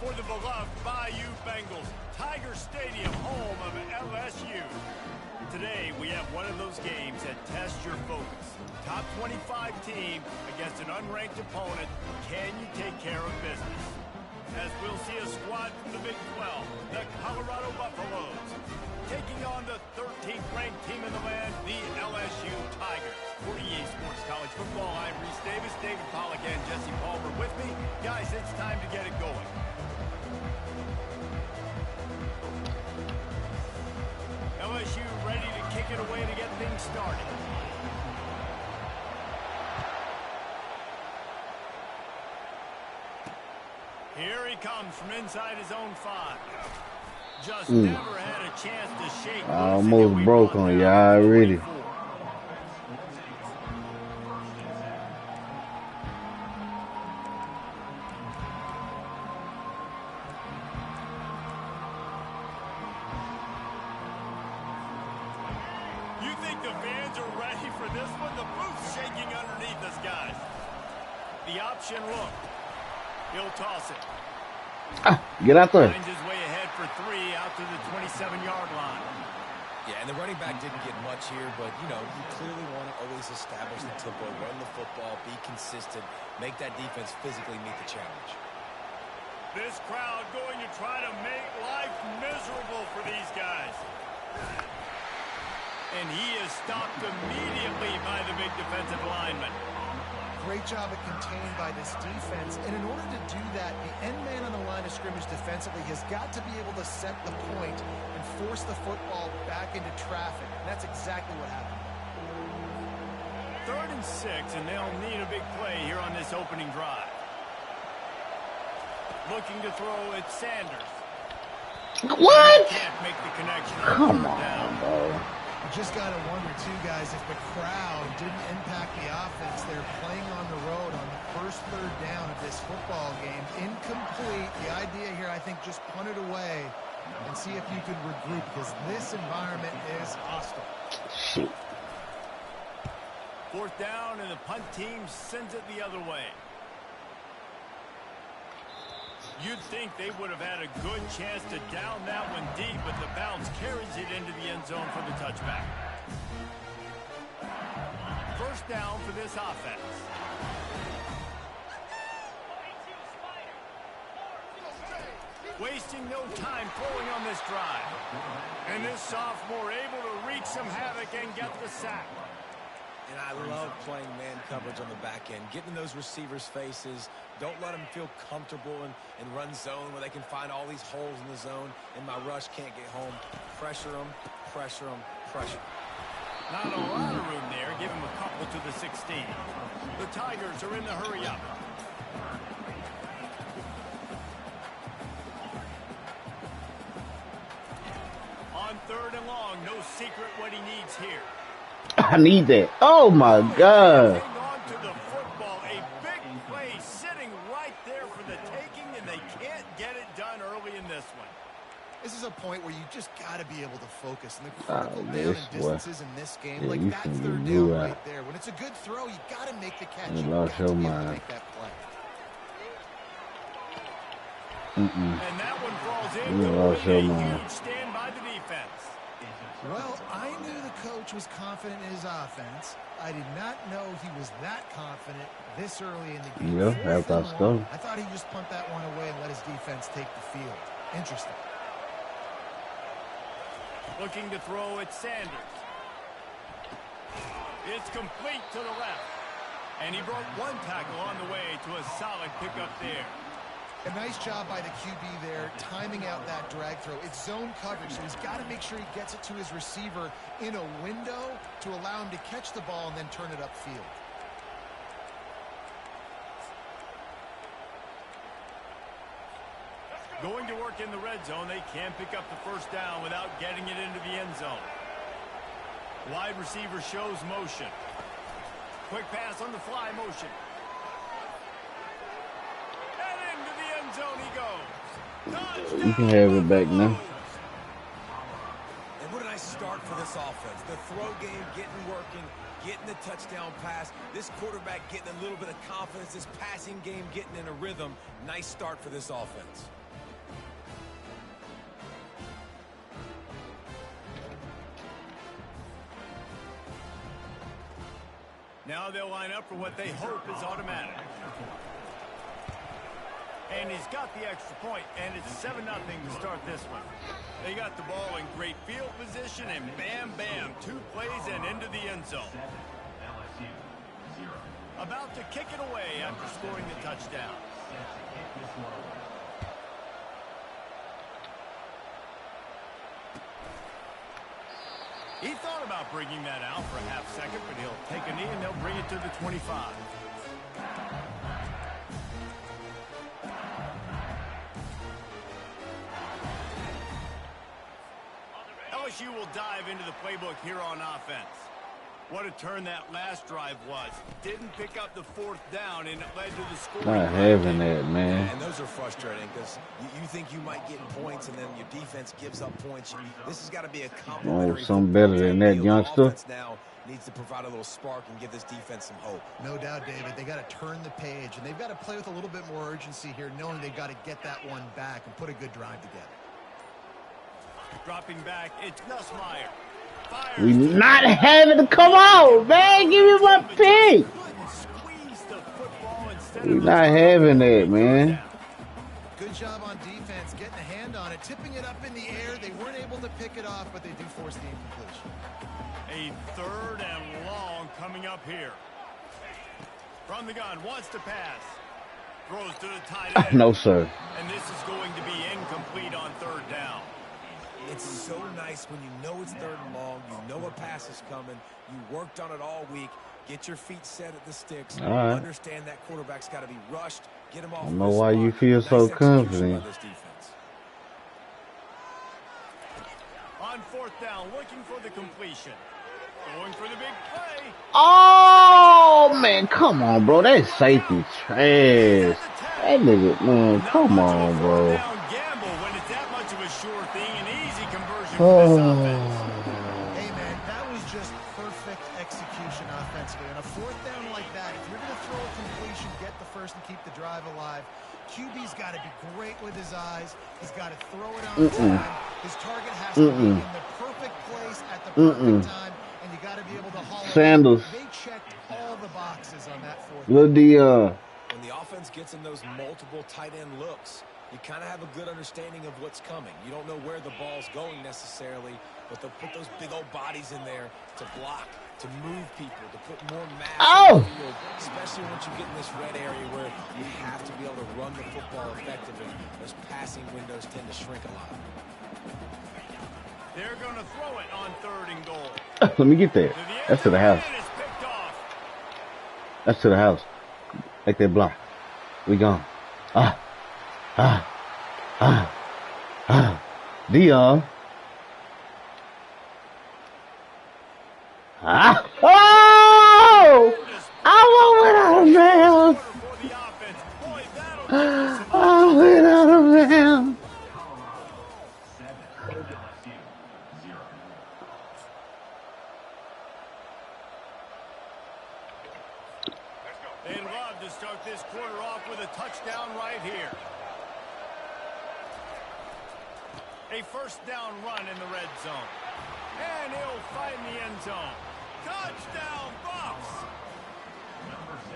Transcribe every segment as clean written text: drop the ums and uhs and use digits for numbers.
for the beloved Bayou Bengals, Tiger Stadium, home of LSU. Today, we have one of those games that tests your focus. Top 25 team against an unranked opponent. Can you take care of business? As we'll see a squad from the Big 12, the Colorado Buffaloes, taking on the 13th ranked team in the land, the LSU Tigers. For EA Sports College Football, I'm Reese Davis, David Pollack, and Jesse Palmer with me. Guys, it's time to get it going. LSU ready to kick it away to get things started. Here he comes from inside his own 5. Just never had a chance to shake. I almost broke on you already. You think the fans are ready for this one? The booth's shaking underneath us, guys. The option look. He'll toss it. Get out there. Finds his way ahead for 3 out to the 27-yard line. Yeah, and the running back didn't get much here, but, you know, you clearly want to always establish the tempo, run the football, be consistent, make that defense physically meet the challenge. This crowd going to try to make life miserable for these guys. And he is stopped immediately by the big defensive lineman. Great job at containing by this defense. And in order to do that, the end man on the line of scrimmage defensively has got to be able to set the point and force the football back into traffic. And that's exactly what happened. 3rd and 6, and they'll need a big play here on this opening drive. Looking to throw it, Sanders. What? Can't make the connection. Come on, bro. You just got to wonder, too, guys, if the crowd didn't impact the offense. They're playing on the road on the first 3rd down of this football game. Incomplete. The idea here, I think, just punt it away and see if you can regroup, because this environment is hostile. Shoot. 4th down, and the punt team sends it the other way. You'd think they would have had a good chance to down that one deep, but the bounce carries it into the end zone for the touchback. 1st down for this offense. Wasting no time throwing on this drive. And this sophomore able to wreak some havoc and get the sack. And I love playing man coverage on the back end, getting in those receivers' faces. Don't let them feel comfortable in run zone where they can find all these holes in the zone, and my rush can't get home. Pressure them, pressure them, pressure them. Not a lot of room there. Give him a couple to the 16. The Tigers are in the hurry up. On 3rd and long, no secret what he needs here. I need that. Oh, my God. Hang on to the football. A big play sitting right there for the taking, and they can't get it done early in this one. This is a point where you just got to be able to focus. And the critical down and distances in this game, like that 3rd down right there. When it's a good throw, you got to make the catch. You got to be able to make that play. And that one falls in. A huge stand by the defense. Well, I knew the coach was confident in his offense. I did not know he was that confident this early in the game. Yeah, that's stuff. I thought he'd just punt that one away and let his defense take the field. Interesting. Looking to throw at Sanders. It's complete to the left. And he broke one tackle on the way to a solid pickup there. A nice job by the QB there, timing out that drag throw. It's zone coverage, so he's got to make sure he gets it to his receiver in a window to allow him to catch the ball and then turn it upfield. Going to work in the red zone, they can pick up the 1st down without getting it into the end zone. Wide receiver shows motion. Quick pass on the fly motion. Zone he goes. You can have it back now. And what a nice start for this offense. The throw game getting working, getting the touchdown pass. This quarterback getting a little bit of confidence. This passing game getting in a rhythm. Nice start for this offense. Now they'll line up for what they hope is automatic. And he's got the extra point, and it's 7-0 to start this one. They got the ball in great field position, and bam, bam, 2 plays and into the end zone. About to kick it away after scoring the touchdown. He thought about bringing that out for a half second, but he'll take a knee and they'll bring it to the 25. LSU will dive into the playbook here on offense. What a turn that last drive was. Didn't pick up the 4th down, and it led to the score. Not having that, man. And those are frustrating because you think you might get points, and then your defense gives up points. This has got to be a complimentary. Oh, something better than that, youngster. Now needs to provide a little spark and give this defense some hope. No doubt, David. They got to turn the page, and they've got to play with a little bit more urgency here, knowing they've got to get that one back and put a good drive together. Dropping back, it's Nussmeier. We not having to come on, man. Give me my pick. We not having that, man. Good job on defense, getting a hand on it, tipping it up in the air. They weren't able to pick it off, but they do force the incompletion. A 3rd and long coming up here. From the gun, wants to pass. Throws to the tight end. No, sir. And this is going to be incomplete on 3rd down. It's so nice when you know it's 3rd and long, you know a pass is coming, you worked on it all week, get your feet set at the sticks, understand that quarterback's got to be rushed, get him off. I don't know why you feel so confident. On 4th down, looking for the completion. Going for the big play. Oh, man, come on, bro. That safety trash. That nigga, man, come on, bro. Hey, man, that was just perfect execution offensively. On a 4th down like that, if you're going to throw a completion, get the first and keep the drive alive. QB's got to be great with his eyes. He's got to throw it on time. His target has to be in the perfect place at the perfect time, and you got to be able to haul Sandals. They checked all the boxes on that 4th Lil down. When the offense gets in those multiple tight end looks, you kind of have a good understanding of what's coming. You don't know where the ball's going necessarily, but they'll put those big old bodies in there to block, to move people, to put more mass on the field, especially once you get in this red area where you have to be able to run the football effectively. Those passing windows tend to shrink a lot. They're going to throw it on 3rd and goal. Let me get there. That's to the house. That's to the house. Like that block. We gone. Dion. Oh! I went out of bounds. I went out of bounds. They'd love to start this quarter off with a touchdown right here. A 1st down run in the red zone. And he'll find the end zone. Touchdown, Bucks!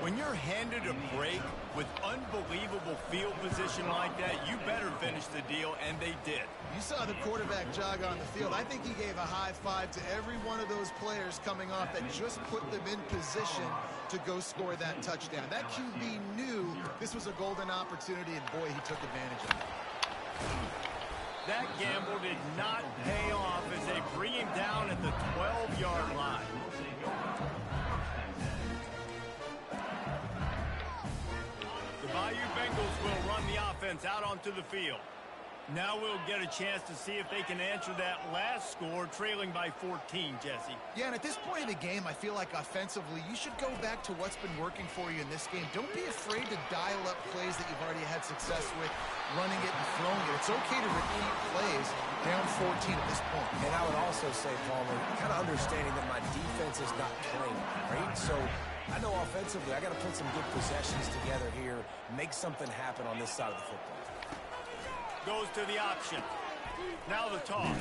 When you're handed a break with unbelievable field position like that, you better finish the deal, and they did. You saw the quarterback jog on the field. I think he gave a high five to every one of those players coming off that just put them in position to go score that touchdown. That QB knew this was a golden opportunity, and boy, he took advantage of it. That gamble did not pay off as they bring him down at the 12-yard line. The Bayou Bengals will run the offense out onto the field. Now we'll get a chance to see if they can answer that last score, trailing by 14, Jesse. Yeah, and at this point in the game, I feel like offensively, you should go back to what's been working for you in this game. Don't be afraid to dial up plays that you've already had success with, running it and throwing it. It's okay to repeat plays down 14 at this point. And I would also say, Palmer, kind of understanding that my defense is not playing great, so I know offensively I got to put some good possessions together here, make something happen on this side of the football. Goes to the option. Now the toss.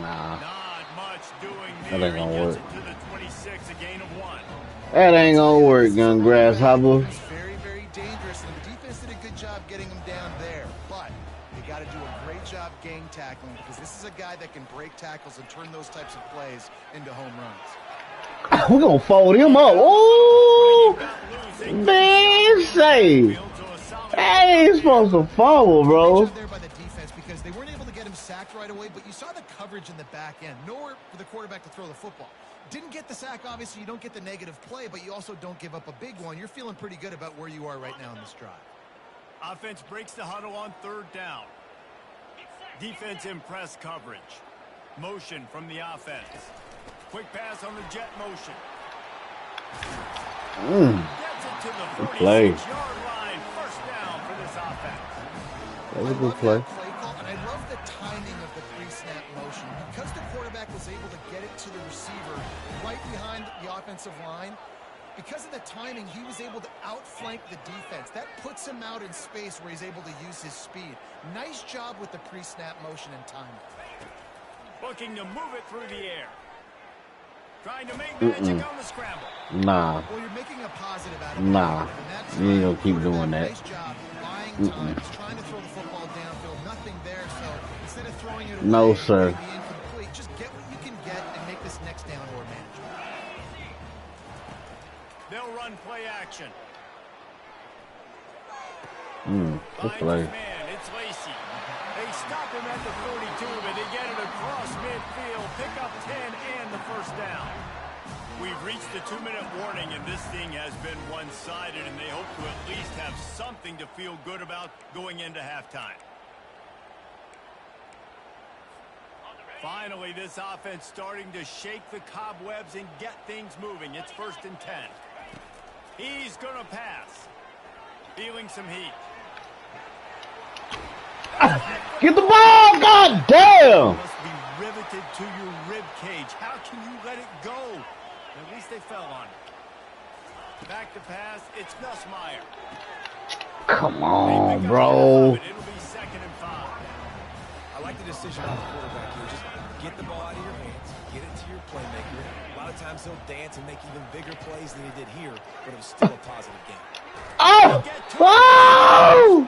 Nah. Nah, much doing That there. ain't gonna He gets work. it to the 26, a gain of 1. That ain't gonna work, young grasshopper. He's very, very dangerous, and the defense did a good job getting him down there. But they got to do a great job gang tackling because this is a guy that can break tackles and turn those types of plays into home runs. We're gonna fold him up. Ooh, man, say. That ain't supposed to foul, bro. Great job there by the defense because they weren't able to get him sacked right away, but you saw the coverage in the back end. Nowhere for the quarterback to throw the football. Didn't get the sack, obviously. You don't get the negative play, but you also don't give up a big one. You're feeling pretty good about where you are right now in this drive. Offense breaks the huddle on 3rd down. Defense in press coverage. Motion from the offense. Quick pass on the jet motion. Gets it to the 46-yard line. 1st down for this offense. That was a good play. And I love the timing of the pre-snap motion. Because the quarterback was able to get it to the receiver right behind the offensive line, because of the timing, he was able to outflank the defense. That puts him out in space where he's able to use his speed. Nice job with the pre-snap motion and timing. Looking to move it through the air. Trying to make magic on the scramble. Nah. Well, you're making a positive out of Nah. it. And that's You ain't gonna keep doing that. Nice job buying time. He's trying to throw the football downfield. Nothing there, so instead of throwing it away, No, sir. maybe incomplete, just get what you can get and make this next down more manageable. They'll run play action. Good Finds play. his man. It's Lacy. They stop him at the 42, but they get it across midfield. Pick up 10 and the 1st down. We've reached the 2-minute warning, and this thing has been one-sided, and they hope to at least have something to feel good about going into halftime. Finally, this offense starting to shake the cobwebs and get things moving. It's 1st and 10. He's going to pass. Feeling some heat. Get the ball! God damn! Must be riveted to your rib cage. How can you let it go? At least they fell on it. Back to pass. It's Nussmeier. Come on, bro. It'll be 2nd and 5. I like the decision by the quarterback here. Just get the ball out of your hands, get it to your playmaker. A lot of times he'll dance and make even bigger plays than he did here, but it was still a positive game. Oh! Oh!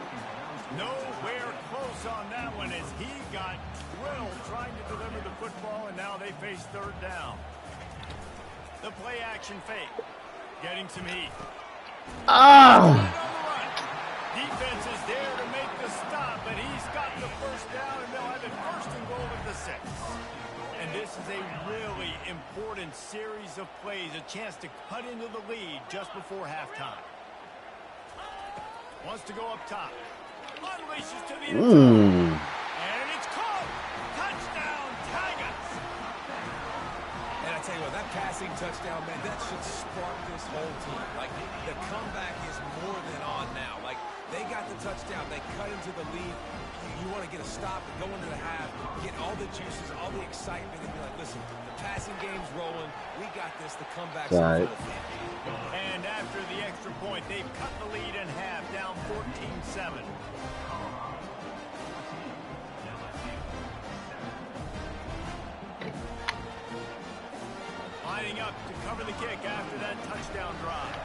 Nowhere close on that one as he got drilled trying to deliver the football, and now they face 3rd down. The play action fake. Getting some heat. Oh! Defense is there to make the stop, but he's got the 1st down, and they'll have it 1st and goal at the 6. And this is a really important series of plays, a chance to cut into the lead just before halftime. Wants to go up top. Unleashes to the end zone. And it's caught. Touchdown, Tigers. And I tell you what, that passing touchdown, man, that should spark this whole team. Like, the comeback is more than on now. Like, they got the touchdown. They cut into the lead. You want to get a stop and go into the half, get all the juices, all the excitement, and be like, listen, the passing game's rolling. We got this. The comeback's in full effect. And after the extra point, they've cut the lead in half, down 14-7. Lining up to cover the kick after that touchdown drive.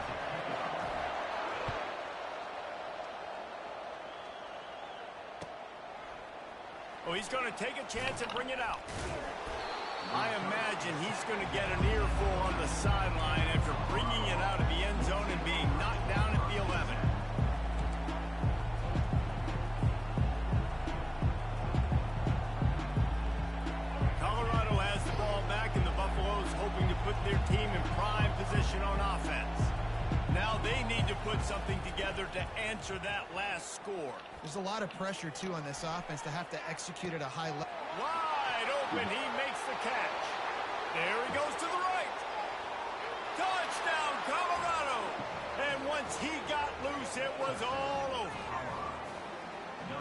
Oh, he's going to take a chance and bring it out. I imagine he's going to get an earful on the sideline after bringing it out of the end zone and being knocked down at the 11. Colorado has the ball back, and the Buffaloes hoping to put their team in prime position on offense. Now they need to put something together to answer that last score. There's a lot of pressure, too, on this offense to have to execute at a high level. Wide open, he makes the catch. There he goes to the right. Touchdown, Colorado. And once he got loose, it was all over.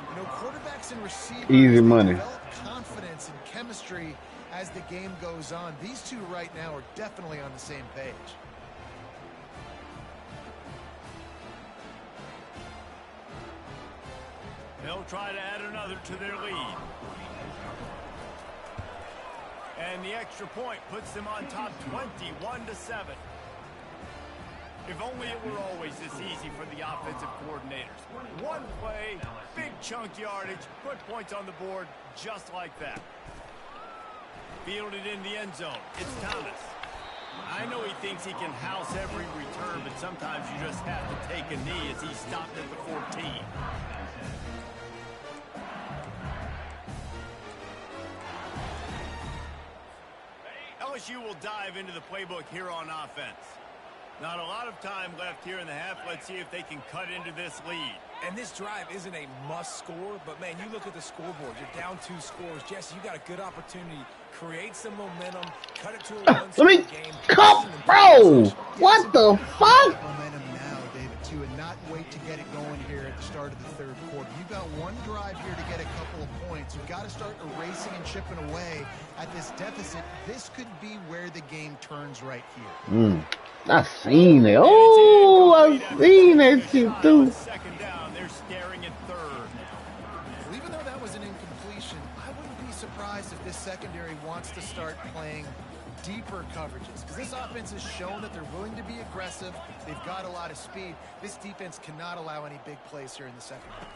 You know, quarterbacks and receivers Easy money. develop confidence and chemistry as the game goes on. These two right now are definitely on the same page. They'll try to add another to their lead. And the extra point puts them on top 21-7. If only it were always this easy for the offensive coordinators. One play, big chunk yardage, put points on the board just like that. Fielded in the end zone. It's Thomas. I know he thinks he can house every return, but sometimes you just have to take a knee as he stopped at the 14. LSU will dive into the playbook here on offense. Not a lot of time left here in the half. Let's see if they can cut into this lead. And this drive isn't a must score, but, man, you look at the scoreboard. You're down 2 scores. Jesse, you got a good opportunity. Create some momentum. Cut it to a one-score game. Come, bro! What the fuck? Momentum now, David, too, and not wait to get it going here at the start of the third quarter. You've got one drive here to get a couple of points. You've got to start erasing and chipping away at this deficit. This could be where the game turns right here. I seen it. Oh, I seen that shit too. Second down, they're staring at third. Well, even though that was an incompletion, I wouldn't be surprised if this secondary wants to start playing deeper coverages, because this offense has shown that they're willing to be aggressive. They've got a lot of speed. This defense cannot allow any big plays here in the second half.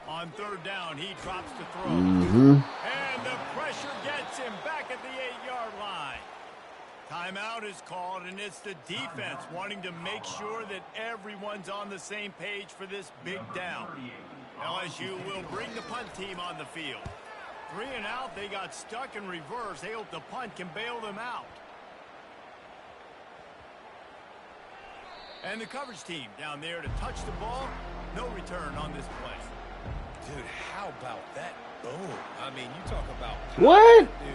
On third down, he drops the throw. And the pressure gets him back at the 8-yard line. Timeout is called, and it's the defense wanting to make sure that everyone's on the same page for this big down. LSU will bring the punt team on the field. 3 and out, they got stuck in reverse. They hope the punt can bail them out. And the coverage team down there to touch the ball. No return on this play. Dude, how about that boom? I mean, you talk about What? dude.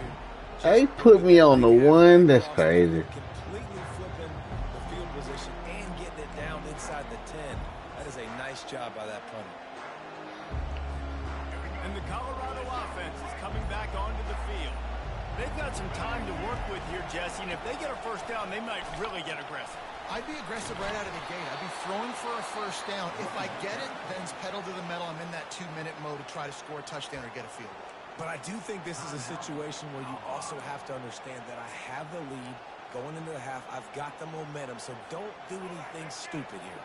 They put me on the one. That's crazy. Completely flipping the field position and getting it down inside the 10. That is a nice job by that punter. And the Colorado offense is coming back onto the field. They've got some time to work with here, Jesse, and if they get a first down, they might really get aggressive. I'd be aggressive right out of the gate. I'd be throwing for a first down. If I get it, then it's pedal to the metal. I'm in that 2-minute mode to try to score a touchdown or get a field goal. But I do think this is a situation where you also have to understand that I have the lead going into the half. I've got the momentum, so don't do anything stupid here.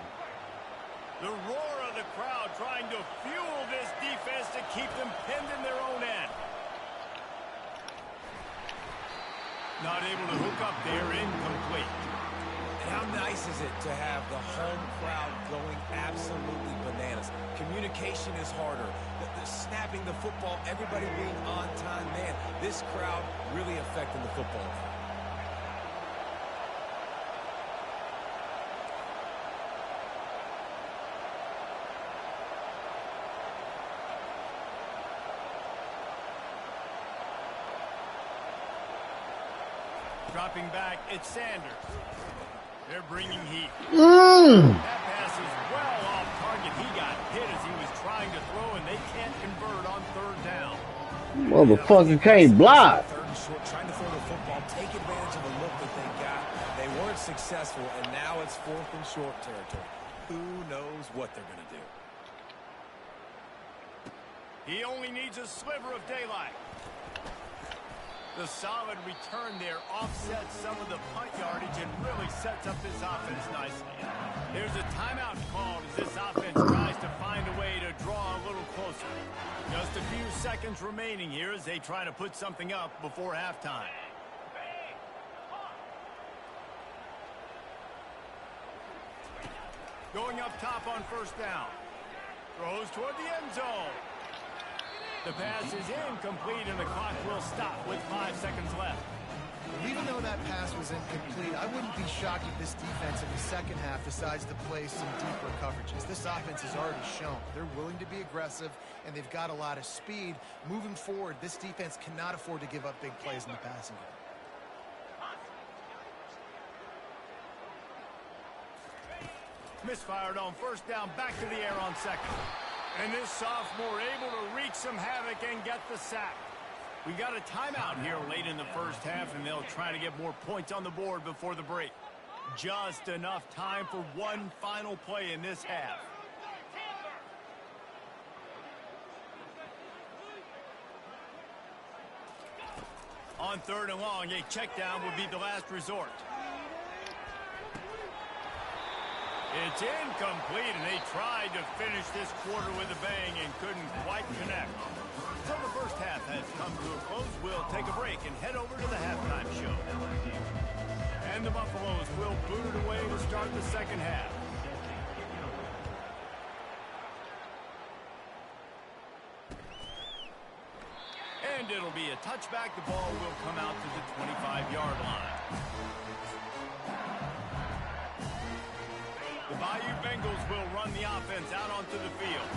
The roar of the crowd trying to fuel this defense to keep them pinned in their own end. Not able to hook up there, incomplete. And how nice is it to have the home crowd going absolutely bananas? Communication is harder. The snapping the football, everybody being on time. Man, this crowd really affecting the football. Dropping back, it's Sanders. They're bringing heat. That pass is well off target. He got hit as he was trying to throw, and they can't convert on third down. Motherfucker can't block. Third and short, trying to throw the football, take advantage of the look that they got. They weren't successful, and now it's 4th and short territory. Who knows what they're going to do? He only needs a sliver of daylight. The solid return there offsets some of the punt yardage and really sets up this offense nicely. There's a timeout called as this offense tries to find a way to draw a little closer. Just a few seconds remaining here as they try to put something up before halftime. Going up top on first down. Throws toward the end zone. The pass is incomplete, and the clock will stop with 5 seconds left. Even though that pass was incomplete, I wouldn't be shocked if this defense in the second half decides to play some deeper coverages. This offense has already shown they're willing to be aggressive, and they've got a lot of speed. Moving forward, this defense cannot afford to give up big plays in the passing game. Misfired on first down, back to the air on second. And this sophomore able to wreak some havoc and get the sack. We got a timeout here late in the first half, and they'll try to get more points on the board before the break. Just enough time for one final play in this half. On 3rd and long, a check down would be the last resort. It's incomplete, and they tried to finish this quarter with a bang and couldn't quite connect. So the first half has come to a close. We'll take a break and head over to the halftime show. And the Buffaloes will boot it away to start the second half. And it'll be a touchback. The ball will come out to the 25-yard line. The Bayou Bengals will run the offense out onto the field.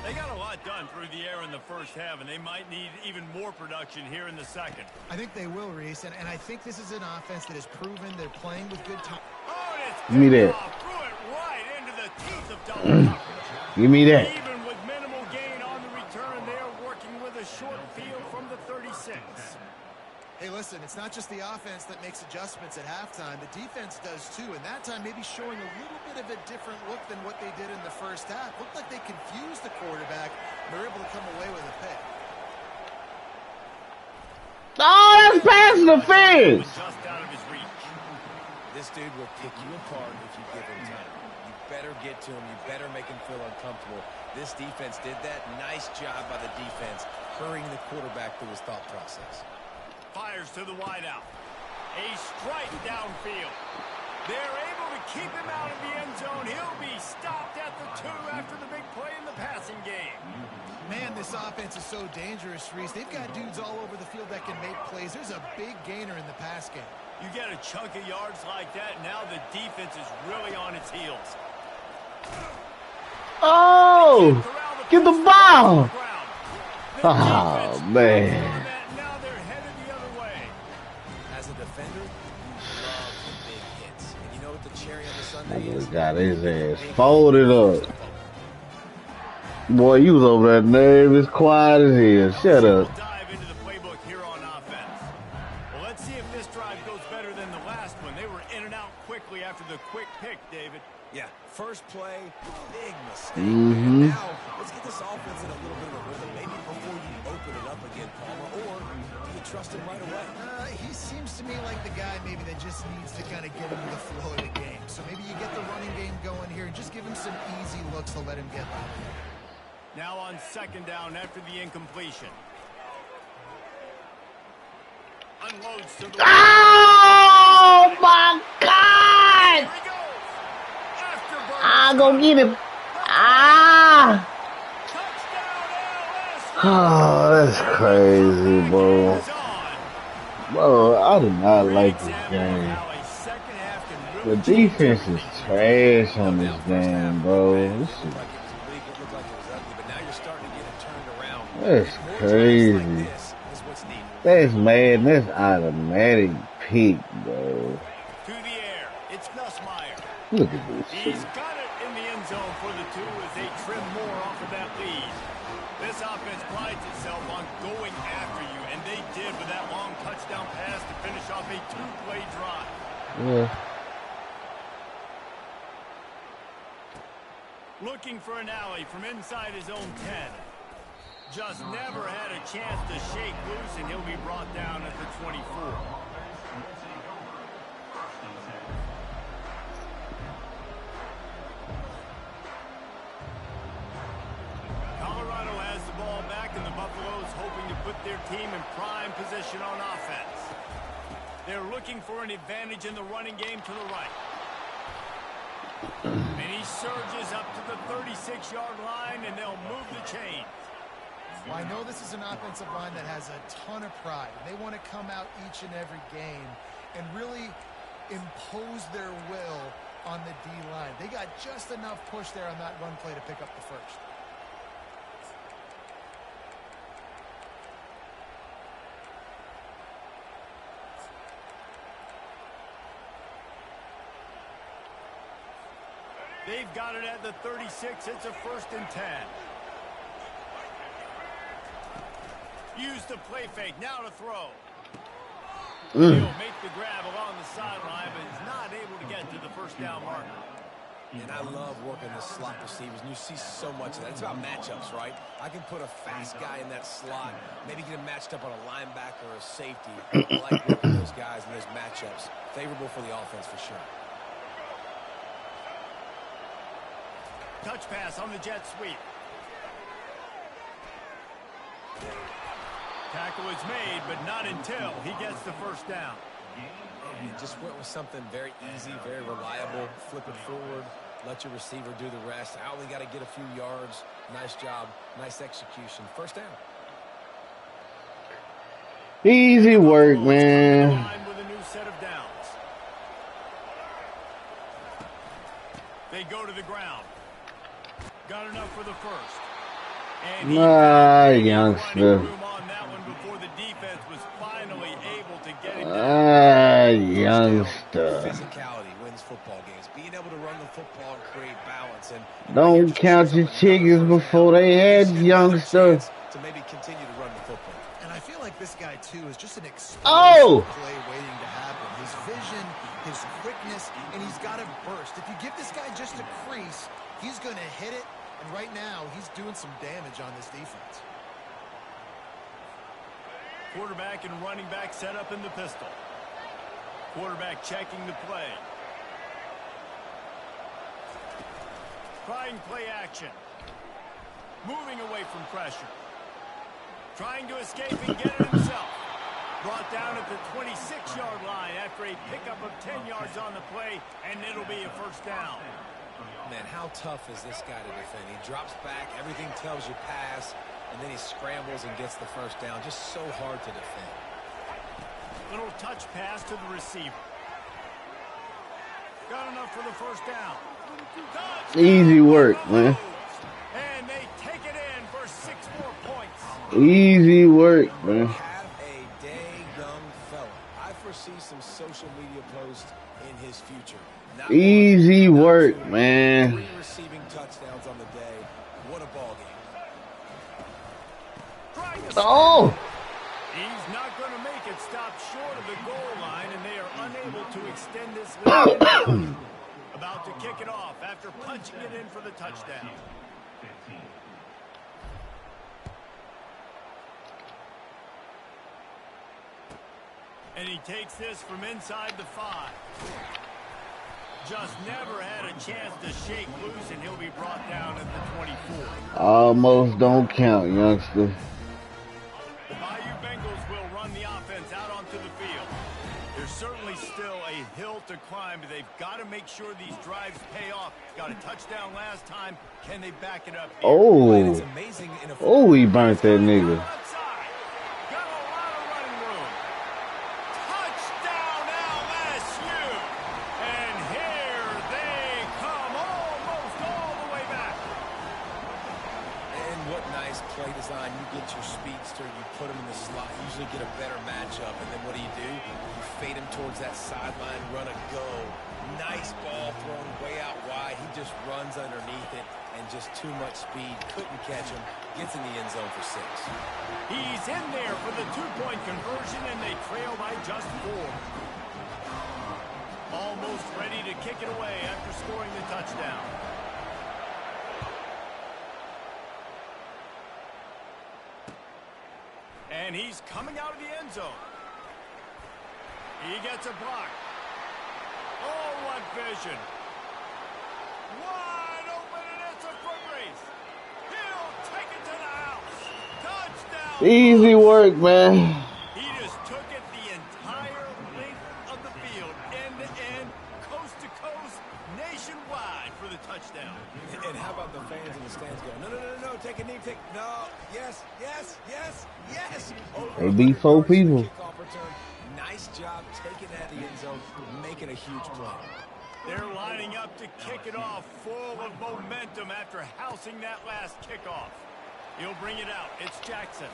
They got a lot done through the air in the first half, and they might need even more production here in the second. I think they will, Reese, and I think this is an offense that has proven they're playing with good time. Oh, and it's Give me that. threw it right into the teeth of double coverage. Give me that. Even with minimal gain on the return, they are working with a short field from the 36. Hey, listen, it's not just the offense that makes adjustments at halftime. The defense does too, and that time maybe showing a little bit of a different look than what they did in the first half. Looked like they confused the quarterback. They're able to come away with a pick. Oh, that's pass interference. Just out of his reach. This dude will pick you apart if you give him time. You better get to him. You better make him feel uncomfortable. This defense did that. Nice job by the defense, hurrying the quarterback through his thought process. Fires to the wideout. A strike downfield. They're able to keep him out of the end zone. He'll be stopped at the 2 after the big play in the passing game. Man, this offense is so dangerous, Reese. They've got dudes all over the field that can make plays. There's a big gainer in the pass game. You get a chunk of yards like that, now the defense is really on its heels. Oh, get the ball. Oh, man. Now they're headed the other way. As a defender, you love the big hits. And you know what the cherry on the sundae is? Got his ass folded up. Boy, you was over there nervous, quiet as hell. Shut up. Dive into the playbook here on offense. Well, let's see if this drive goes better than the last one. They were in and out quickly after the quick pick, David. Yeah, first play, big mistake. Mm-hmm. Now, let's get this offense in a little bit of a rhythm, maybe before you open it up again, Palmer, or do you trust him right away? He seems to me like the guy maybe that just needs to kind of get into the flow of the game. So maybe you get the running game going here and just give him some easy looks to let him get by. Now on second down after the incompletion. Unloads to the... Oh, my God. Here he goes. Afterburner. Ah, go get him. Ah. Oh, that's crazy, bro. Bro, I do not like this game. The defense is trash on this game, bro. This is... That's crazy. That's mad. That's automatic pick, bro. To the air. It's Nussmeier. Look at this He's shit. got it in the end zone for the 2 as they trim more off of that lead. This offense prides itself on going after you, and they did with that long touchdown pass to finish off a 2-play drive. Yeah. Looking for an alley from inside his own 10. Just never had a chance to shake loose, and he'll be brought down at the 24. Colorado has the ball back, and the Buffaloes hoping to put their team in prime position on offense. They're looking for an advantage in the running game to the right. And he surges up to the 36-yard line, and they'll move the chains. Well, I know this is an offensive line that has a ton of pride. They want to come out each and every game and really impose their will on the D-line. They got just enough push there on that run play to pick up the first. They've got it at the 36. It's a 1st and 10. Use the play fake. Now to throw. He'll make the grab along the sideline, but is not able to get to the first down marker. And I love working the slot receivers, and you see so much of that. It's about matchups, right? I can put a fast guy in that slot, maybe get him matched up on a linebacker or a safety. I like working those guys in those matchups. Favorable for the offense for sure. Touch pass on the jet sweep. Tackle is made, but not until he gets the first down. He just went with something very easy, very reliable. Flip it forward, let your receiver do the rest. I only got to get a few yards. Nice job, nice execution. First down. Easy work, man. With a new set of downs. They go to the ground. Got enough for the first. And youngster. Youngster. Physicality wins football games. Being able to run the football and create balance. And don't count your chickens before they had youngster. To maybe continue to run the football. And I feel like this guy too is just an explosive play waiting to happen. His vision, his quickness, and he's got a burst. If you give this guy just a crease, he's going to hit it. And right now, he's doing some damage on this defense. Quarterback and running back set up in the pistol. Quarterback checking the play. Trying play action. Moving away from pressure. Trying to escape and get it himself. Brought down at the 26-yard line after a pickup of 10 yards on the play, and it'll be a first down. Man, how tough is this guy to defend? He drops back, everything tells you pass, and then he scrambles and gets the first down. Just so hard to defend. Little touch pass to the receiver. Got enough for the first down. Easy work, man. And they take it in for 6 more points. Easy work, man. Have a day, young fella. I foresee some social media posts in his future. Not easy one, work, two, man. 3 receiving touchdowns on the day. What a ball game. Oh! He's not going to make it stop short of the goal line, and they are unable to extend this lead. About to kick it off after punching it in for the touchdown. And he takes this from inside the 5. Just never had a chance to shake loose, and he'll be brought down at the 24. Almost don't count, youngster. The Bayou Bengals will run the offense out onto the field. There's certainly still a hill to climb, but they've got to make sure these drives pay off. Got a touchdown last time. Can they back it up here? Oh. It's amazing in a Oh, he burnt that nigga. Got a lot of running room. Touchdown LSU. And here they come almost all the way back. And what nice play design. You get your speedster, you put him in the slot, usually get a better matchup, and then what do? You fade him towards that sideline, run a go. Nice ball thrown way out wide. He just runs underneath it, and just too much speed. Couldn't catch him. Gets in the end zone for 6. He's in there for the 2-point conversion, and they trail by just 4. Almost ready to kick it away after scoring the touchdown. And he's coming out of the end zone. He gets a block. Oh, what vision. Wide open, and it's a foot race. He'll take it to the house. Touchdown. Easy work, man. He just took it the entire length of the field, end to end, coast to coast, nationwide for the touchdown. And how about the fans in the stands going, no, take a knee, no, yes. They beat 4 people. Nice job taking that to the end zone, making a huge play. They're lining up to kick it off, full of momentum after housing that last kickoff. He'll bring it out. It's Jackson.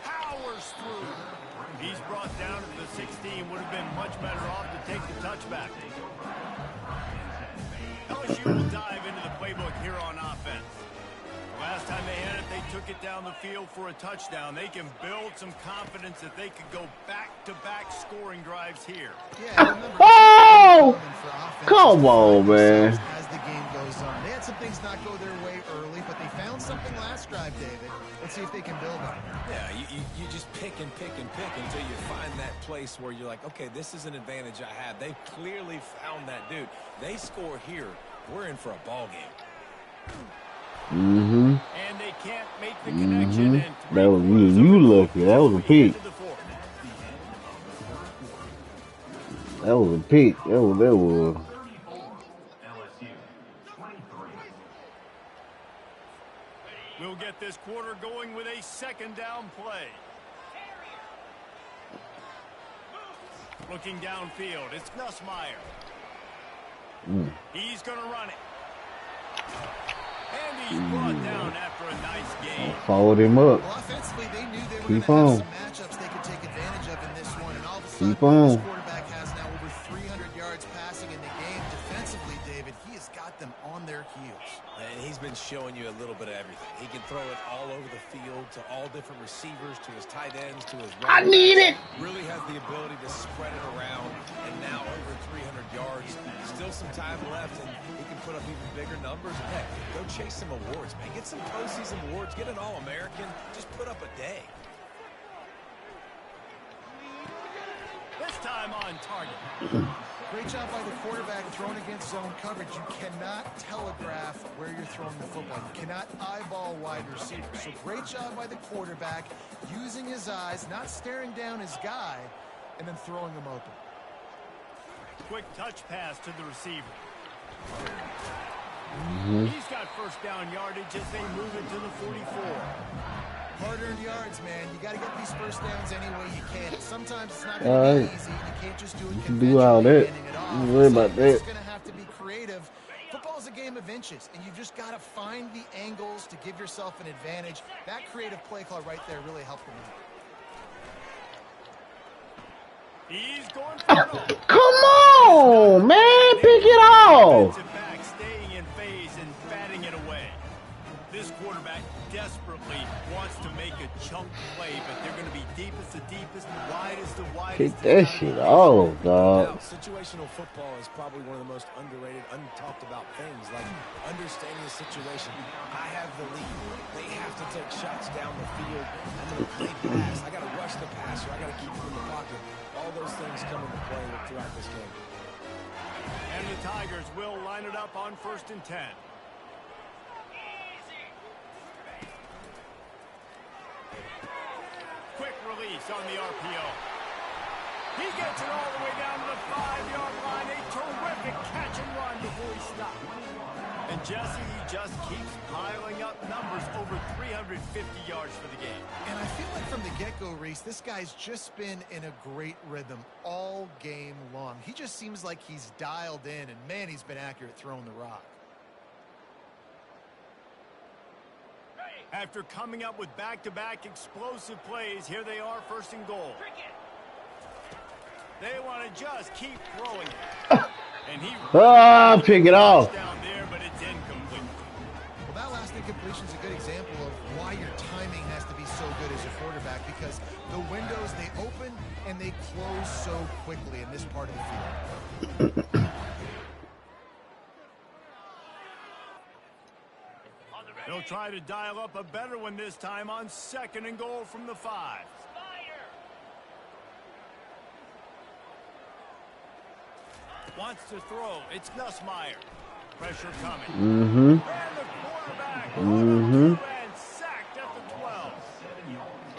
Powers through. He's brought down to the 16. Would have been much better off to take the touchback. LSU will dive into the playbook here on offense. Last last time they had it, they took it down the field for a touchdown. They can build some confidence that they could go back-to-back scoring drives here. Yeah, Oh! Come on, man. As the game goes on, they had some things not go their way early, but they found something last drive, David. Let's see if they can build on it. Yeah, you just pick and pick and pick until you find that place where you're like, okay, this is an advantage I have. They clearly found that dude. They score here, we're in for a ball game. And they can't make the connection. That was you lucky. That was a pick. That was a pick. That was. We'll get this quarter going with a second down play. Looking downfield, it's Nussmeier. He's going to run it. And he's brought down after a nice game. Followed him up. Well, offensively, they knew they were Keep going on. to have some matchups they could take advantage of in this one. And all of a Keep sudden, on. this quarterback has now over 300 yards passing in the game. Defensively, David, he has got them on their heels. And he's been showing you a little bit of everything. He can throw it all over the field to all different receivers, to his tight ends, to his I need it. Really has the ability to spread it around. And now over 300 yards. Still some time left, and he can put up even bigger numbers. And heck, go chase some awards, man. Get some postseason awards. Get an All-American. Just put up a day. This time on target. Great job by the quarterback throwing against zone coverage. You cannot telegraph where you're throwing the football. You cannot eyeball wide receivers. So great job by the quarterback using his eyes, not staring down his guy, and then throwing him open. Quick touch pass to the receiver. He's got first down yardage as they move it to the 44. Hard-earned yards, man. You got to get these first downs any way you can. Sometimes it's not going to be easy. You can't just do it conventionally. Do all that. Handing it Don't off. worry about that. It's going to have to be creative. Football's a game of inches, and you've just got to find the angles to give yourself an advantage. That creative play call right there really helped them out. He's going for it. Come on, man. Pick it off. Defensive back staying in phase and batting it away. This quarterback desperately wants to make a chunk play, but they're going to be deepest to deepest, widest to widest. Pick that shit off, dog. Now, situational football is probably one of the most underrated, untalked about things, like understanding the situation. I have the lead. They have to take shots down the field. I'm going to play pass. I got to rush the passer. I got to keep him in the pocket. All those things come into play throughout this game. And the Tigers will line it up on 1st and 10. Quick release on the RPO. He gets it all the way down to the 5-yard line. A terrific catch and run before he stopped. And Jesse, he just keeps piling up numbers, over 350 yards for the game. And I feel like from the get-go, Reese, this guy's just been in a great rhythm all game long. He just seems like he's dialed in, and man, he's been accurate throwing the rock. After coming up with back-to-back explosive plays, here they are, 1st and goal. They want to just keep throwing it. And he pick it off. Down there, but it's incomplete. Well, that last incompletion is a good example of why your timing has to be so good as a quarterback, because the windows, they open and they close so quickly in this part of the field. They'll try to dial up a better one this time on 2nd and goal from the 5. Wants to throw. It's Nussmeier. Pressure coming. And the quarterback and sacked at the 12.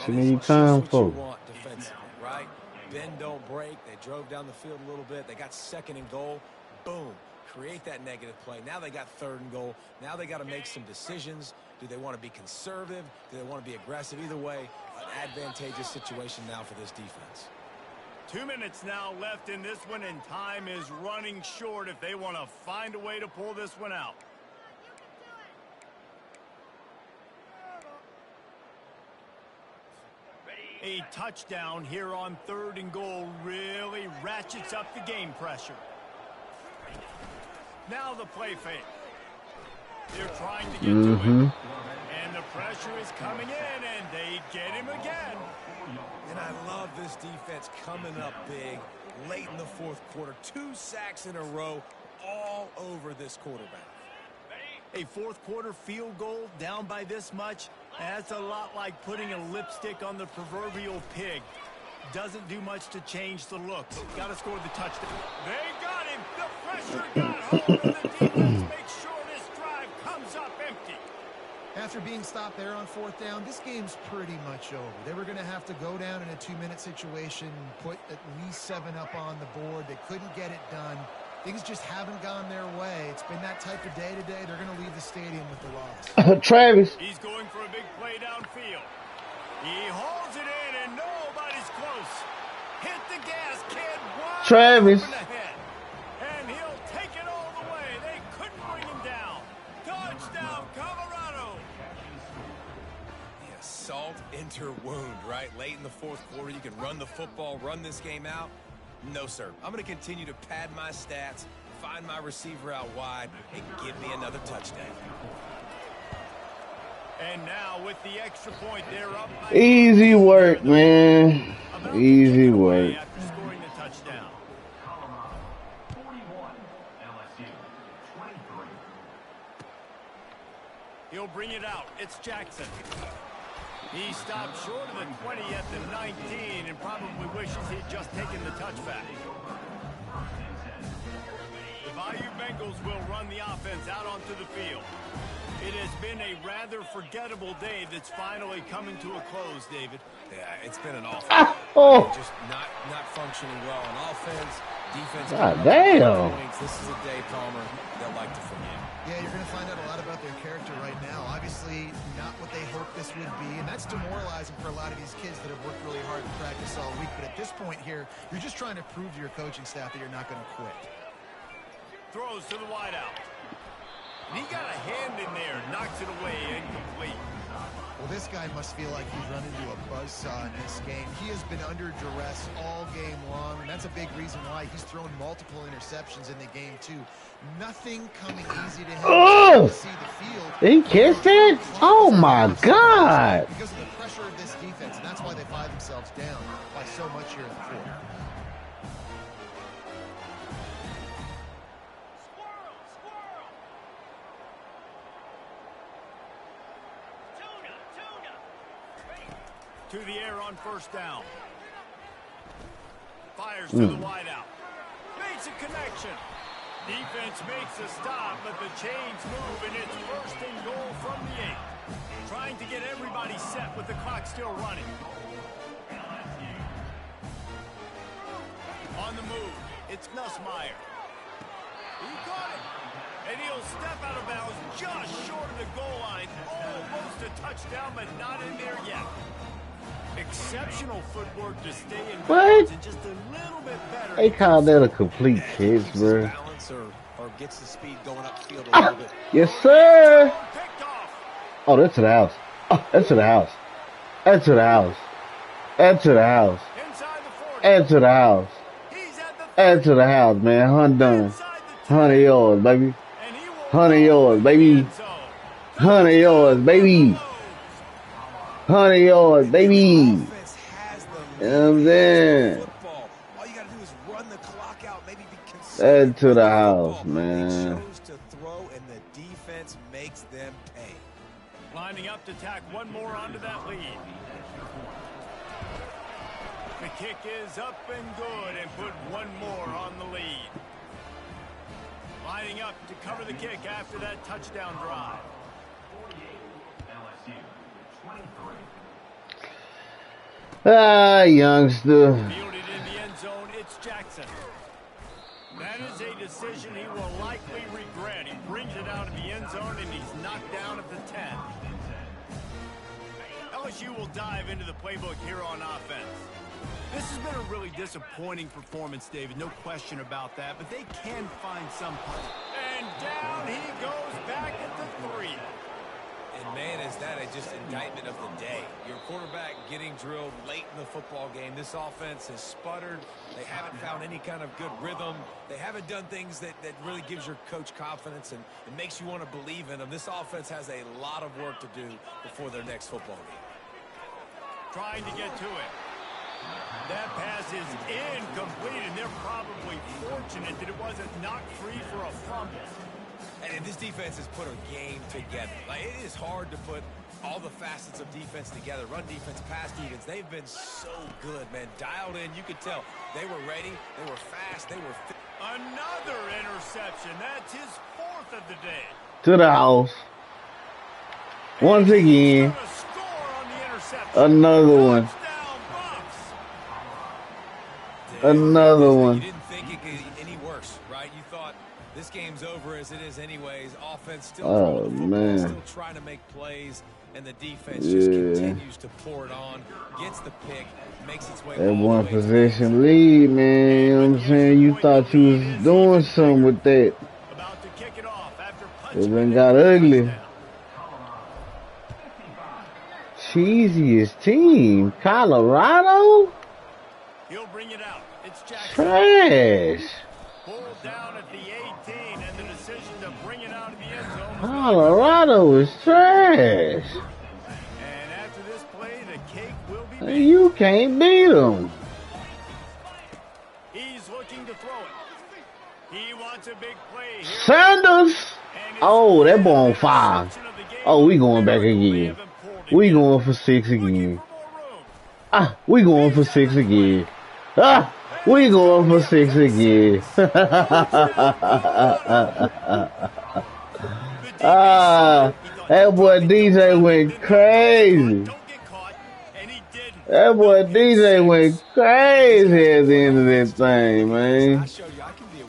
Too many times, What you folks. want defensively, right? Bend, don't break. They drove down the field a little bit. They got 2nd and goal. Boom. Create that negative play. Now they got 3rd and goal. Now they got to make some decisions. Do they want to be conservative? Do they want to be aggressive? Either way, an advantageous situation now for this defense. 2 minutes now left in this one, and time is running short if they want to find a way to pull this one out. A touchdown here on 3rd and goal really ratchets up the game pressure. Now the play fake. They're trying to get to it. And the Pressure is coming in, and they get him again. And I love this defense coming up big late in the fourth quarter. 2 sacks in a row all over this quarterback. A fourth quarter field goal down by this much, that's a lot like putting a lipstick on the proverbial pig. Doesn't do much to change the looks. Got to score the touchdown. They got him. The pressure got hold of the defense. Make sure this drive comes up empty. After being stopped there on 4th down, this game's pretty much over. They were going to have to go down in a 2-minute situation, put at least 7 up on the board. They couldn't get it done. Things just haven't gone their way. It's been that type of day today. They're going to leave the stadium with the loss. Travis. He's going for a big play downfield. He holds it in, and nobody's close. Hit the gas, kid. Travis. And he'll take it all the way. They couldn't bring him down. Touchdown, Colorado. The assault enter wound, right? Late in the fourth quarter, you can run the football, run this game out. No, sir. I'm going to continue to pad my stats, find my receiver out wide, and give me another touchdown. And now with the extra point, they're up. Easy work, man. Easy work. After scoring the touchdown. He'll bring it out. It's Jackson. He stopped short of the 20 at the 19 and probably wishes he'd just taken the touchback. The Bayou Bengals will run the offense out onto the field. It has been a rather forgettable day that's finally coming to a close, David. Yeah, it's been an awful just not functioning well on offense. Defense. God damn. This is a day, Palmer, they'll like to forget. Yeah, you're going to find out a lot about their character right now. Obviously, not what they hoped this would be, and that's demoralizing for a lot of these kids that have worked really hard in practice all week. But at this point here, you're just trying to prove to your coaching staff that you're not going to quit. Throws to the wideout. He got a hand in there, knocks it away, incomplete. Well, this guy must feel like he's run into a buzzsaw in this game. He has been under duress all game long, and that's a big reason why he's thrown multiple interceptions in the game, too. Nothing coming easy to him. Oh! To see the field. He kissed it? Oh, my God. Because of the pressure of this defense, and that's why they find themselves down by so much here in the fourth. To the air on first down. Fires to the wideout. Makes a connection. Defense makes a stop, but the chains move, and it's first and goal from the 8. Trying to get everybody set with the clock still running. On the move, it's Nussmeier. He caught it. And he'll step out of bounds just short of the goal line. Almost a touchdown, but not in there yet. Exceptional footwork to stay in bounds and just a little bit better. They call that a complete kiss, bro. Balance or gets the speed going upfield a little bit. Yes, sir. Oh, that's to the house. Oh, that's to the house. That's to the house. That's to the house. That's to the house. That's to the house, man. 100 done. 100 yards, baby. 100 yards, baby. 100 yards, baby. 100 yards, baby. You know what I'm saying? All you gotta do is run the clock out, maybe be That's to the house, man. chose to throw, and the defense makes them pay. Lining up to tack one more onto that lead. The kick is up and good and put one more on the lead. Lining up to cover the kick after that touchdown drive. Ah, youngster. Fielded in the end zone, it's Jackson. That is a decision he will likely regret. He brings it out of the end zone and he's knocked down at the 10. LSU will dive into the playbook here on offense. This has been a really disappointing performance, David. No question about that, but they can find some. And down he goes back at the 3. And man, is that just indictment of the day. Your quarterback getting drilled late in the football game. This offense has sputtered. They haven't found any kind of good rhythm. They haven't done things that really gives your coach confidence and it makes you want to believe in them. This offense has a lot of work to do before their next football game. Trying to get to it. That pass is incomplete, and they're probably fortunate that it wasn't knocked free for a fumble. And this defense has put a game together. Like, it is hard to put all the facets of defense together. Run defense, pass defense. They've been so good, man. Dialed in. You could tell they were ready. They were fast. They were fit. Another interception. That's his 4th of the day. To the house. Once again. Another one. Another one. You didn't think it could get any worse, right? You thought this game's over as it is anyways. Offense still still trying to make plays, and the defense just continues to pour it on, gets the pick, makes its way. That one possession lead, man. You know what I'm saying? You thought you was doing something with that. About to kick it off after it then got ugly. Cheesiest team, Colorado. He'll bring it out. It's Jackson. Trash. Pulled down at the 18, and the decision to bring it out of the end zone. Colorado is trash. And after this play, the cake will be made. You can't beat them. He's looking to throw it. He wants a big play here. Sanders. Oh, that ball on fire. Oh, we going back again. We going for 6 again. We going for 6 again. We going for 6 again. That boy DJ went crazy. That boy DJ went crazy at the end of that thing, man.